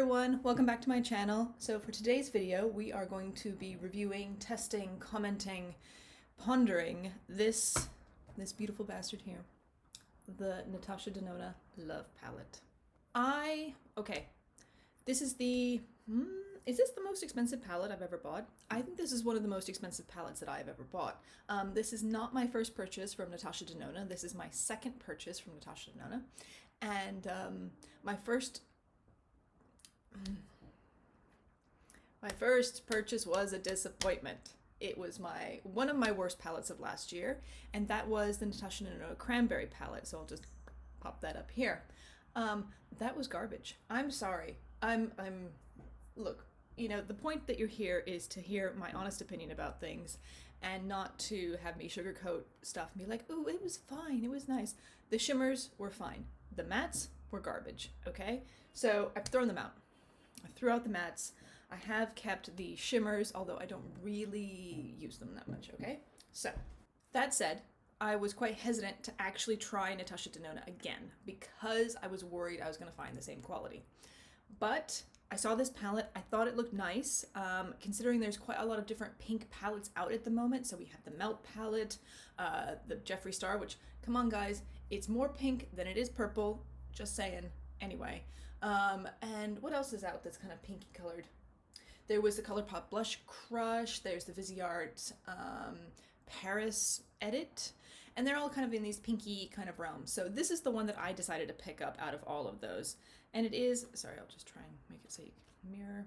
everyone, welcome back to my channel. So for today's video, we are going to be reviewing, testing, commenting, pondering this beautiful bastard here, the Natasha Denona Love Palette. Okay, this is is this the most expensive palette I've ever bought? I think this is one of the most expensive palettes that I've ever bought. This is not my first purchase from Natasha Denona. This is my second purchase from Natasha Denona. And my first purchase was a disappointment. It was one of my worst palettes of last year, and that was the Natasha Denona Cranberry Palette. So I'll just pop that up here. That was garbage. I'm sorry. Look, you know, the point that you're here is to hear my honest opinion about things and not to have me sugarcoat stuff and be like, oh, it was fine, it was nice. The shimmers were fine. The mattes were garbage, okay? So I've thrown them out. I threw out the mattes. I have kept the shimmers, although I don't really use them that much, okay? So, that said, I was quite hesitant to actually try Natasha Denona again because I was worried I was going to find the same quality. But I saw this palette, I thought it looked nice, considering there's quite a lot of different pink palettes out at the moment. So we have the Melt palette, the Jeffree Star, which, come on guys, it's more pink than it is purple, just saying, anyway. And what else is out that's kind of pinky colored? There was the ColourPop Blush Crush, there's the Viseart Paris Edit, and they're all kind of in these pinky kind of realms. So this is the one that I decided to pick up out of all of those. And it is, sorry, I'll just try and make it so you can mirror.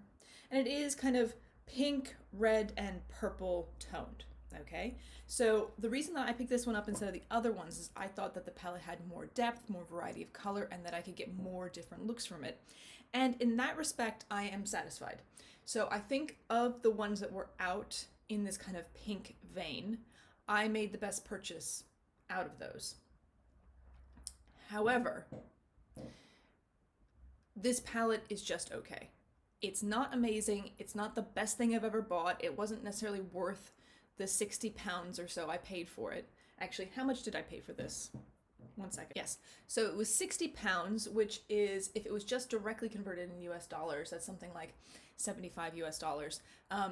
And it is kind of pink, red, and purple toned, okay? So the reason that I picked this one up instead of the other ones is I thought that the palette had more depth, more variety of color, and that I could get more different looks from it. And in that respect, I am satisfied. So I think of the ones that were out in this kind of pink vein, I made the best purchase out of those. However, this palette is just okay. It's not amazing. It's not the best thing I've ever bought. It wasn't necessarily worth the 60 pounds or so I paid for it. Actually, how much did I pay for this? 1 second. Yes. So it was 60 pounds, which is, if it was just directly converted in US dollars, that's something like 75 US dollars.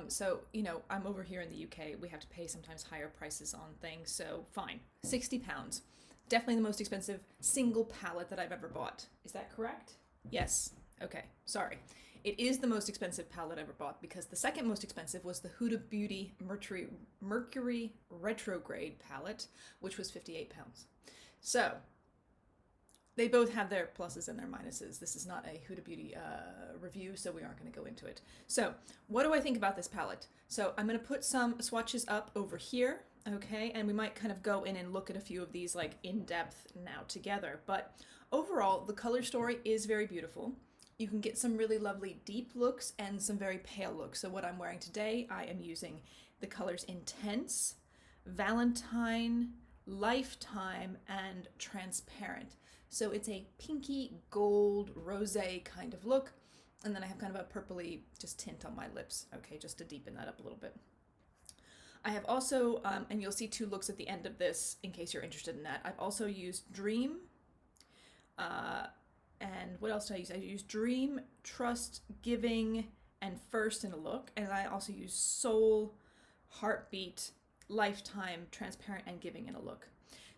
So, you know, I'm over here in the UK. We have to pay sometimes higher prices on things. So fine. 60 pounds. Definitely the most expensive single palette that I've ever bought. Is that correct? Yes. Okay. Sorry. It is the most expensive palette I ever bought because the second most expensive was the Huda Beauty Mercury Retrograde palette, which was 58 pounds. So they both have their pluses and their minuses. This is not a Huda Beauty review, so we aren't going to go into it. So what do I think about this palette? So I'm going to put some swatches up over here, okay? And we might kind of go in and look at a few of these like in depth now together. But overall, the color story is very beautiful. You can get some really lovely deep looks and some very pale looks. So what I'm wearing today, I am using the colors Intense, Valentine, Lifetime, and Transparent. So it's a pinky gold rosé kind of look. And then I have kind of a purpley just tint on my lips. Okay, just to deepen that up a little bit. I have also, and you'll see two looks at the end of this in case you're interested in that. I've also used Dream, and what else did I use? I used Dream, Trust, Giving, and First in a look. And I also used Soul, Heartbeat, Lifetime, Transparent, and Giving in a look.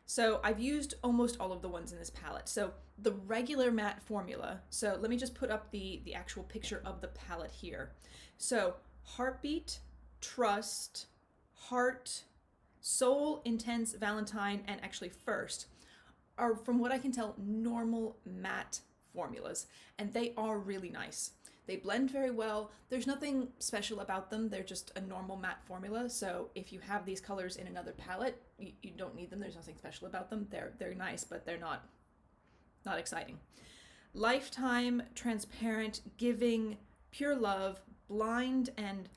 So I've used almost all of the ones in this palette. So the regular matte formula, so let me just put up the actual picture of the palette here. So Heartbeat, Trust, Heart, Soul, Intense, Valentine, and actually First are, from what I can tell, normal matte formulas, and they are really nice. They blend very well. There's nothing special about them. They're just a normal matte formula. So if you have these colors in another palette, you don't need them. There's nothing special about them. They're nice, but they're not exciting. Lifetime, Transparent, Giving, Pure Love, Blind, and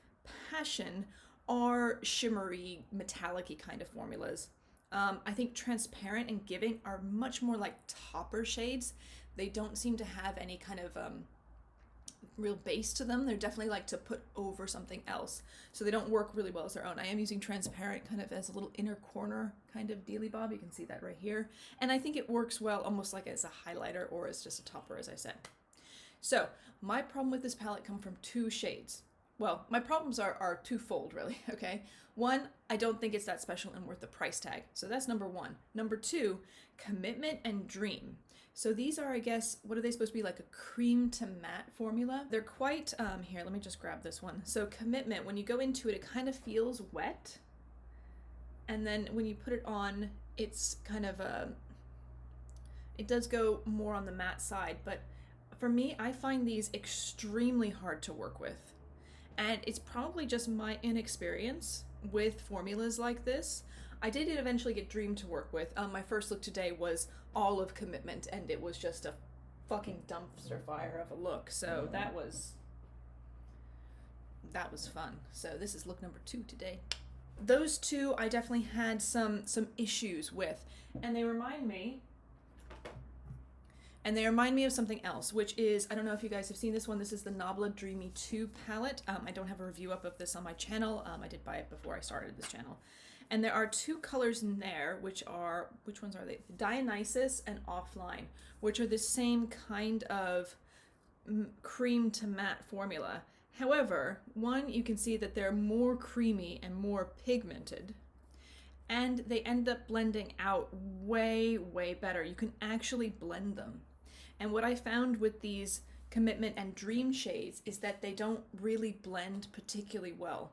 Passion are shimmery, metallic-y kind of formulas. I think Transparent and Giving are much more like topper shades. They don't seem to have any kind of real base to them. They're definitely like to put over something else. So they don't work really well as their own. I am using Transparent kind of as a little inner corner kind of dealy bob. You can see that right here. And I think it works well almost like as a highlighter or as just a topper, as I said. So my problem with this palette come from two shades. Well, my problems are twofold, really, okay? One, I don't think it's that special and worth the price tag. So that's number one. Number two, commitment and dream. So these are, I guess, what are they supposed to be, like a cream to matte formula? They're quite, here, let me just grab this one. So commitment, when you go into it, it kind of feels wet. And then when you put it on, it's kind of it does go more on the matte side. But for me, I find these extremely hard to work with. And it's probably just my inexperience with formulas like this. I did eventually get Dream to work with. My first look today was all of Commitment, and it was just a fucking dumpster fire of a look. So that was fun. So this is look number 2 today. Those two I definitely had some issues with, and they remind me of something else, which is, I don't know if you guys have seen this one. This is the Nabla Dreamy 2 palette. I don't have a review up of this on my channel. I did buy it before I started this channel. And there are 2 colors in there, which ones are they? Dionysus and Offline, which are the same kind of cream to matte formula. However, one, you can see that they're more creamy and more pigmented, and they end up blending out way, way better. You can actually blend them. And what I found with these Commitment and Dream shades is that they don't really blend particularly well.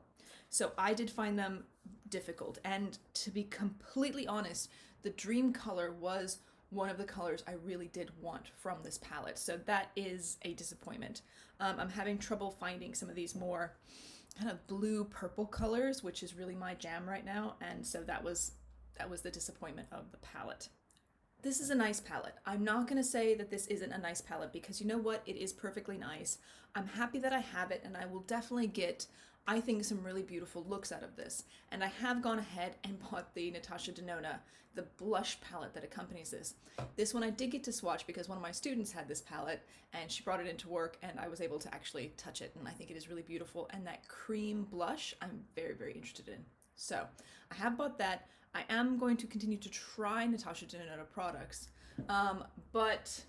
So I did find them difficult. And to be completely honest, the Dream color was one of the colors I really did want from this palette. So that is a disappointment. I'm having trouble finding some of these more kind of blue purple colors, which is really my jam right now. And so that was the disappointment of the palette. This is a nice palette. I'm not going to say that this isn't a nice palette, because you know what? It is perfectly nice. I'm happy that I have it, and I will definitely get, I think, some really beautiful looks out of this. And I have gone ahead and bought the Natasha Denona, the blush palette that accompanies this. This one I did get to swatch because one of my students had this palette and she brought it into work, and I was able to actually touch it, and I think it is really beautiful. And that cream blush I'm very, very interested in. So I have bought that. I am going to continue to try Natasha Denona products, but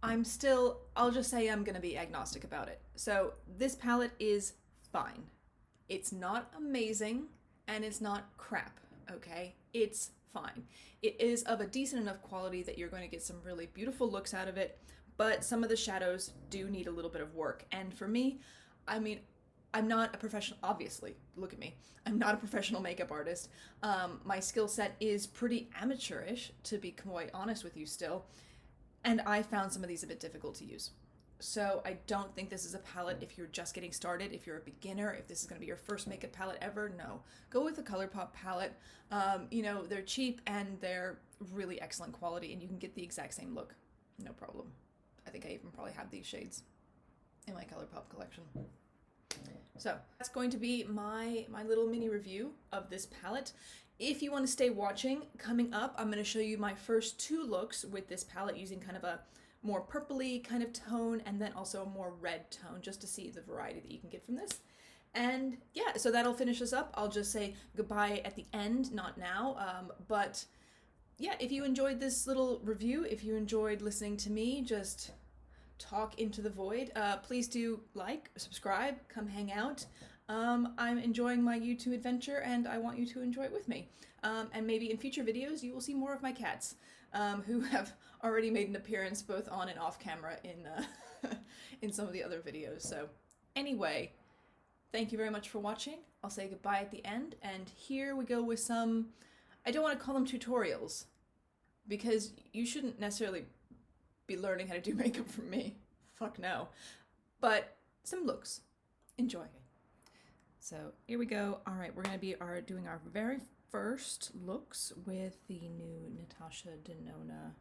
I'll just say I'm going to be agnostic about it. So this palette is fine. It's not amazing, and it's not crap, okay? It's fine. It is of a decent enough quality that you're going to get some really beautiful looks out of it, but some of the shadows do need a little bit of work. And for me, I mean, I'm not a professional, obviously, look at me. I'm not a professional makeup artist. My skill set is pretty amateurish, to be quite honest with you still. And I found some of these a bit difficult to use. So I don't think this is a palette if you're just getting started, if you're a beginner, if this is going to be your first makeup palette ever. No, go with the ColourPop palette. You know, they're cheap and they're really excellent quality, and you can get the exact same look. No problem. I think I even probably have these shades in my ColourPop collection. So that's going to be my little mini review of this palette. If you want to stay watching, coming up, I'm going to show you my first 2 looks with this palette using kind of a more purpley kind of tone, and then also a more red tone, just to see the variety that you can get from this. And yeah, so that'll finish us up. I'll just say goodbye at the end, not now. But yeah, if you enjoyed this little review, if you enjoyed listening to me just talk into the void, please do like, subscribe, come hang out. I'm enjoying my YouTube adventure, and I want you to enjoy it with me. And maybe in future videos you will see more of my cats, who have already made an appearance both on and off camera in in some of the other videos. So anyway, thank you very much for watching. I'll say goodbye at the end, and here we go with some, I don't want to call them tutorials, because you shouldn't necessarily be learning how to do makeup from me. Fuck no. But some looks. Enjoy. So here we go. All right, we're going to be doing our very first looks with the new Natasha Denona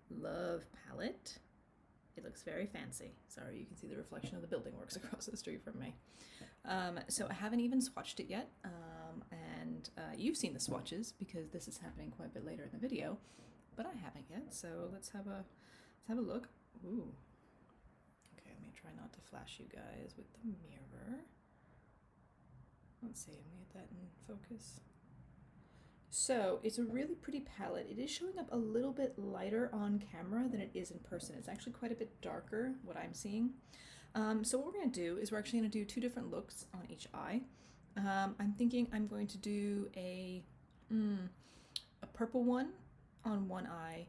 Love palette. It looks very fancy. Sorry, you can see the reflection of the building works across the street from me. So I haven't even swatched it yet, and you've seen the swatches because this is happening quite a bit later in the video, but I haven't yet. So let's have a look. Ooh. Okay, let me try not to flash you guys with the mirror. Let's see, let me get that in focus. So it's a really pretty palette. It is showing up a little bit lighter on camera than it is in person. It's actually quite a bit darker, what I'm seeing. So what we're going to do is we're actually going to do two different looks on each eye. I'm thinking I'm going to do a purple one on one eye,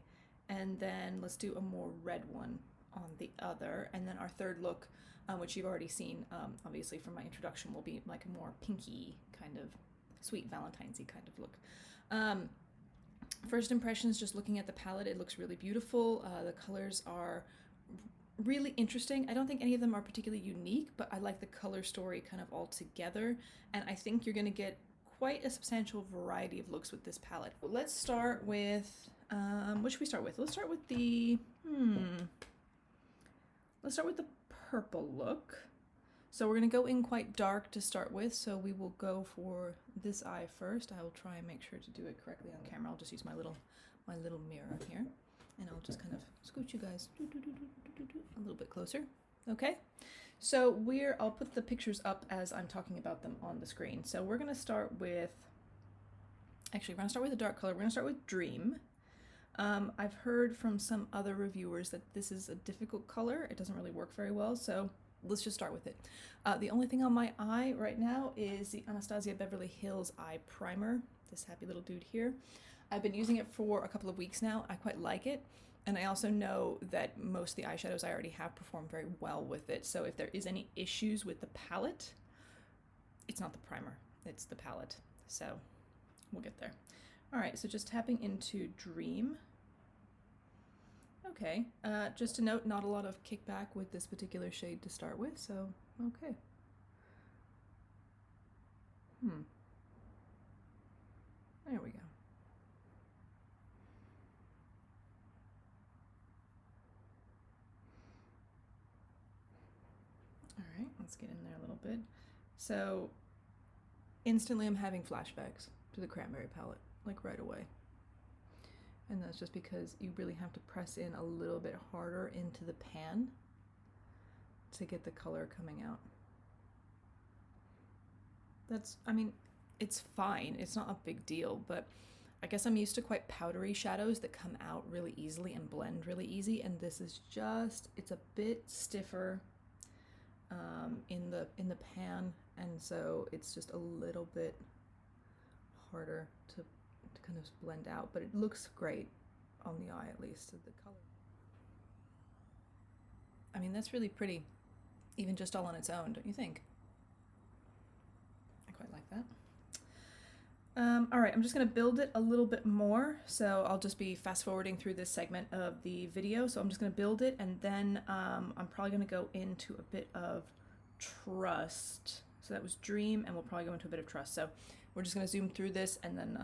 and then let's do a more red one on the other. And then our third look, which you've already seen, obviously from my introduction, will be like a more pinky kind of sweet Valentine's-y kind of look. First impressions, just looking at the palette, it looks really beautiful. The colors are really interesting. I don't think any of them are particularly unique, but I like the color story kind of all together, and I think you're going to get quite a substantial variety of looks with this palette. Let's start with, what should we start with? Let's start with the, let's start with the purple look. So we're going to go in quite dark to start with, so we will go for this eye first. I will try and make sure to do it correctly on camera. I'll just use my little mirror here, and I'll just kind of scoot you guys a little bit closer. Okay, so I'll put the pictures up as I'm talking about them on the screen. So we're going to start with, actually we're going to start with a dark color. We're going to start with Dream. I've heard from some other reviewers that this is a difficult color. It doesn't really work very well, so let's just start with it. The only thing on my eye right now is the Anastasia Beverly Hills Eye Primer, this happy little dude here. I've been using it for a couple of weeks now. I quite like it, and I also know that most of the eyeshadows I already have perform very well with it, so if there is any issues with the palette, it's not the primer, it's the palette, so we'll get there. Alright, so just tapping into Dream. Okay, just to note, not a lot of kickback with this particular shade to start with, so okay. There we go. Alright, let's get in there a little bit. So, instantly I'm having flashbacks to the Cranberry Palette, like right away. And that's just because you really have to press in a little bit harder into the pan to get the color coming out. I mean, it's fine. It's not a big deal, but I guess I'm used to quite powdery shadows that come out really easily and blend really easy, and this is just, it's a bit stiffer in the pan, and so it's just a little bit harder to kind of blend out, but it looks great on the eye, at least the color. I mean, that's really pretty, even just all on its own, don't you think? I quite like that. All right, I'm just gonna build it a little bit more, so I'll just be fast forwarding through this segment of the video. So I'm just gonna build it, and then I'm probably gonna go into a bit of Trust. So that was Dream, and we'll probably go into a bit of Trust. So we're just gonna zoom through this, and then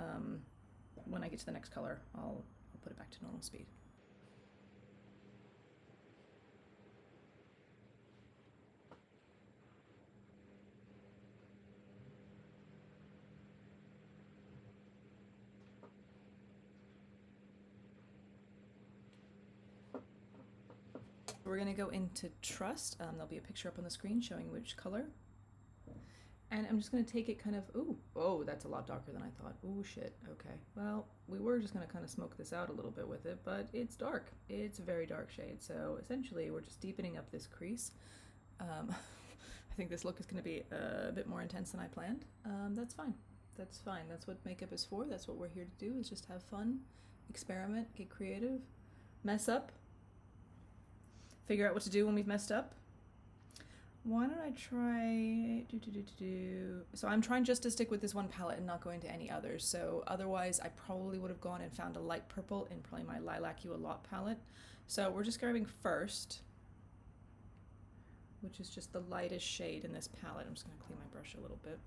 when I get to the next color, I'll put it back to normal speed. We're gonna go into Trust. There'll be a picture up on the screen showing which color. And I'm just gonna take it kind of, oh, that's a lot darker than I thought. Oh shit, okay. Well, we were just gonna kind of smoke this out a little bit with it, but it's dark. It's a very dark shade, so essentially we're just deepening up this crease. I think this look is gonna be a bit more intense than I planned. That's fine. That's fine. That's what makeup is for. That's what we're here to do, is just have fun, experiment, get creative, mess up, figure out what to do when we've messed up. Why don't I try so I'm trying just to stick with this one palette and not go into any others. So otherwise I probably would have gone and found a light purple in probably my Lilac You a Lot palette. So we're just grabbing First, which is just the lightest shade in this palette. I'm just going to clean my brush a little bit.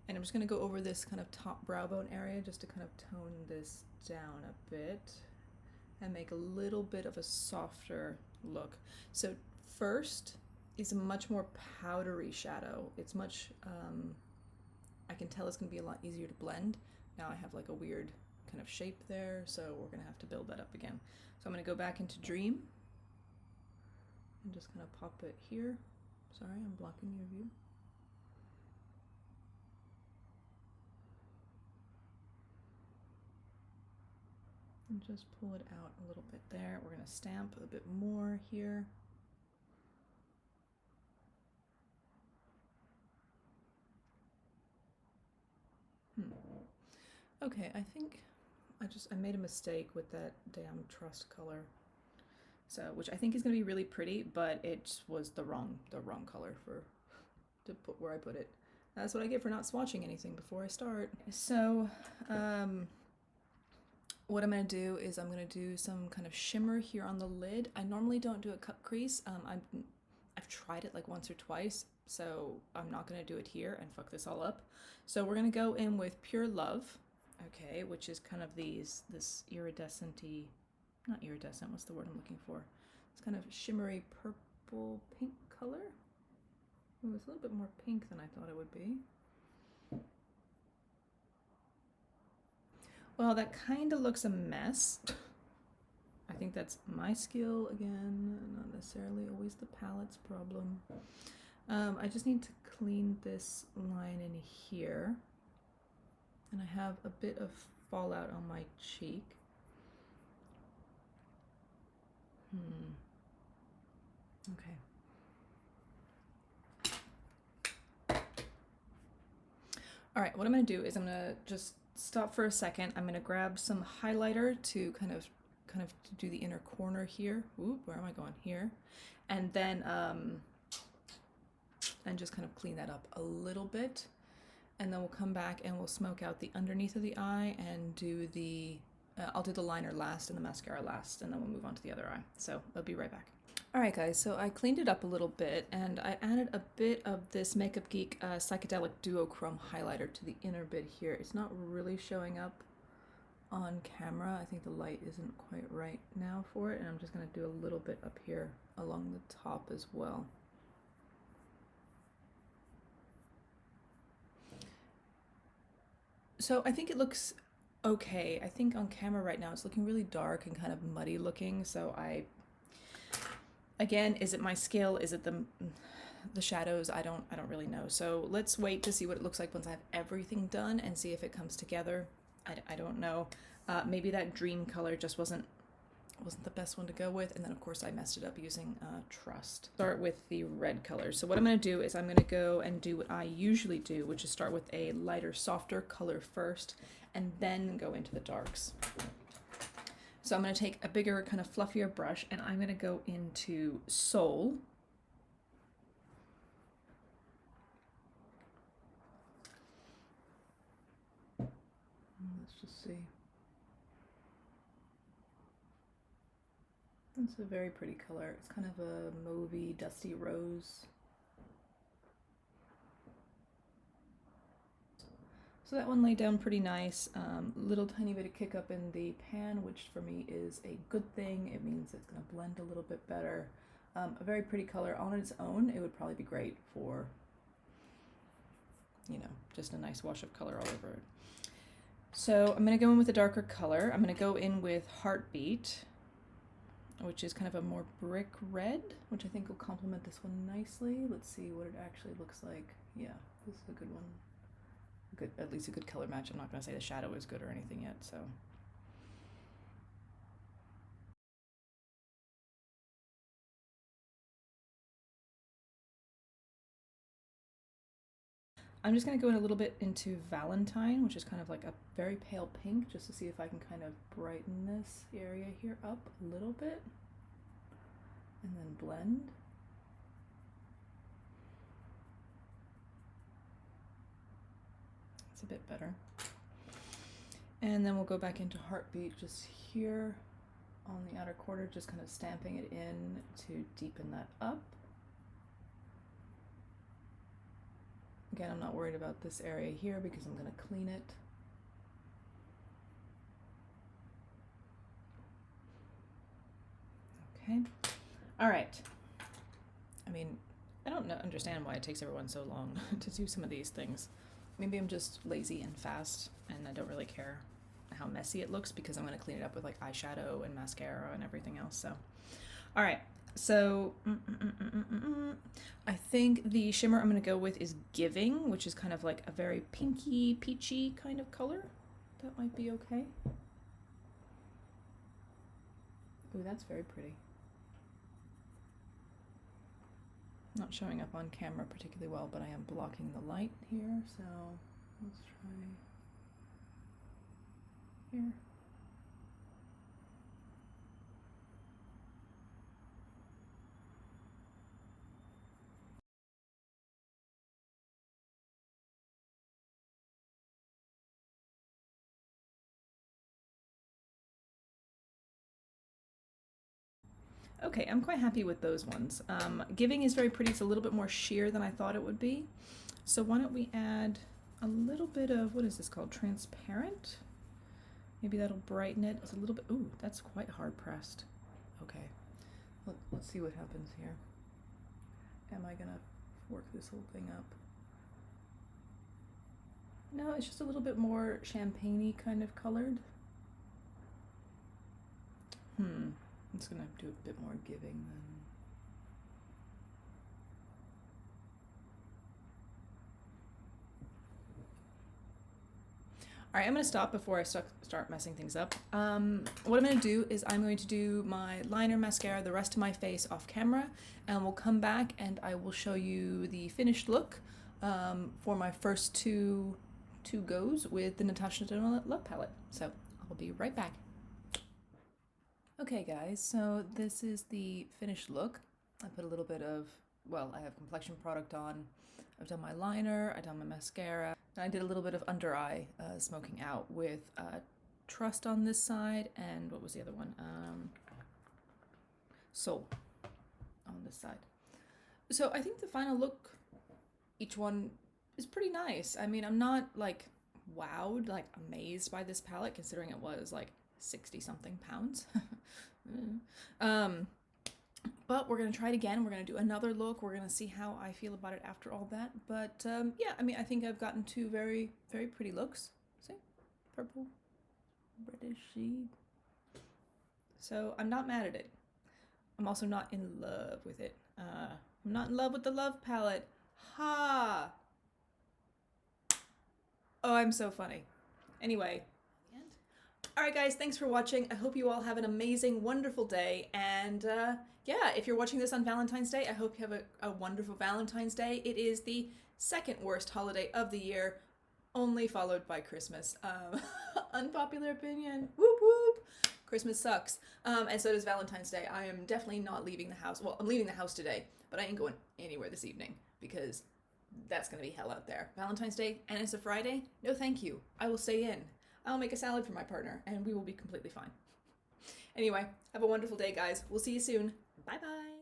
And I'm just going to go over this kind of top brow bone area just to kind of tone this down a bit and make a little bit of a softer look. So First is a much more powdery shadow. It's much, I can tell it's gonna be a lot easier to blend. Now I have like a weird kind of shape there, so we're gonna have to build that up again. So I'm gonna go back into Dream and just kind of pop it here. Sorry, I'm blocking your view. And just pull it out a little bit there. We're going to stamp a bit more here. Okay, I think I made a mistake with that damn trust color. So, which I think is going to be really pretty, but it was the wrong color to put where I put it. That's what I get for not swatching anything before I start. So, what I'm going to do is I'm going to do some kind of shimmer here on the lid. I normally don't do a cut crease. I've tried it like once or twice, so I'm not going to do it here and fuck this all up. So we're going to go in with Pure Love, okay, which is kind of this iridescent-y, not iridescent, what's the word I'm looking for? It's kind of shimmery purple pink color. Ooh, it's a little bit more pink than I thought it would be. Well, that kind of looks a mess. I think that's my skill again, not necessarily always the palette's problem. I just need to clean this line in here. And I have a bit of fallout on my cheek. Okay. All right, what I'm going to do is I'm going to just stop for a second. I'm going to grab some highlighter to kind of do the inner corner here. Ooh, where am I going? Here. And then and just kind of clean that up a little bit. And then we'll come back and we'll smoke out the underneath of the eye and do the I'll do the liner last and the mascara last, and then we'll move on to the other eye. So I'll be right back. Alright guys, so I cleaned it up a little bit and I added a bit of this Makeup Geek Psychedelic Duochrome highlighter to the inner bit here. It's not really showing up on camera. I think the light isn't quite right now for it, and I'm just going to do a little bit up here along the top as well. So I think it looks okay. I think on camera right now it's looking really dark and kind of muddy looking, so again, is it my skill? Is it the shadows? I don't really know. So let's wait to see what it looks like once I have everything done and see if it comes together. I don't know. Maybe that dream color just wasn't the best one to go with, and then of course I messed it up using Trust. Start with the red color. So what I'm going to do is I'm going to go and do what I usually do, which is start with a lighter, softer color first, and then go into the darks. So I'm going to take a bigger, kind of fluffier brush, and I'm going to go into Soul. Let's just see. It's a very pretty color. It's kind of a mauvey, dusty rose. So that one laid down pretty nice. Little tiny bit of kick up in the pan, which for me is a good thing. It means it's going to blend a little bit better. A very pretty color on its own. It would probably be great for, you know, just a nice wash of color all over it. So I'm going to go in with a darker color. I'm going to go in with Heartbeat, which is kind of a more brick red, which I think will complement this one nicely. Let's see what it actually looks like. Yeah, this is a good one. Good, at least a good color match. I'm not going to say the shadow is good or anything yet, so. I'm just going to go in a little bit into Valentine, which is kind of like a very pale pink, just to see if I can kind of brighten this area here up a little bit. And then blend. It's a bit better. And then we'll go back into Heartbeat just here on the outer corner, just kind of stamping it in to deepen that up. Again, I'm not worried about this area here because I'm going to clean it. Okay. All right. I mean, I don't understand why it takes everyone so long to do some of these things. Maybe I'm just lazy and fast and I don't really care how messy it looks because I'm going to clean it up with like eyeshadow and mascara and everything else. So, all right. So I think the shimmer I'm going to go with is Giving, which is kind of like a very pinky, peachy kind of color. That might be okay. Ooh, that's very pretty. Not showing up on camera particularly well, but I am blocking the light here, so let's try here. Okay, I'm quite happy with those ones. Giving is very pretty. It's a little bit more sheer than I thought it would be. So why don't we add a little bit of, what is this called? Transparent? Maybe that'll brighten it. It's a little bit, ooh, that's quite hard pressed. Okay, let's see what happens here. Am I gonna work this whole thing up? No, it's just a little bit more champagne-y kind of colored. I'm just gonna do a bit more giving then. All right, I'm gonna stop before I start messing things up. What I'm gonna do is I'm going to do my liner, mascara, the rest of my face off camera, and we'll come back and I will show you the finished look for my first two goes with the Natasha Denona Love Palette. So I'll be right back. Okay guys, so this is the finished look. I put a little bit of, well, I have complexion product on. I've done my liner, I've done my mascara, and I did a little bit of under eye smoking out with Trust on this side, and what was the other one? Soul on this side. So I think the final look, each one is pretty nice. I mean, I'm not like wowed, like amazed by this palette, considering it was like 60 something pounds. But we're gonna try it again. We're gonna do another look. We're gonna see how I feel about it after all that. But yeah, I mean, I think I've gotten two very, very pretty looks. See, purple, reddish shade. So I'm not mad at it. I'm also not in love with it. I'm not in love with the Love Palette. Ha! Oh, I'm so funny. Anyway. Alright guys, thanks for watching. I hope you all have an amazing, wonderful day. And yeah, if you're watching this on Valentine's Day, I hope you have a wonderful Valentine's Day. It is the second worst holiday of the year, only followed by Christmas. Unpopular opinion. Whoop whoop. Christmas sucks. And so does Valentine's Day. I am definitely not leaving the house. Well, I'm leaving the house today, but I ain't going anywhere this evening because that's going to be hell out there. Valentine's Day, and it's a Friday? No thank you. I will stay in. I'll make a salad for my partner, and we will be completely fine. Anyway, have a wonderful day, guys. We'll see you soon. Bye-bye.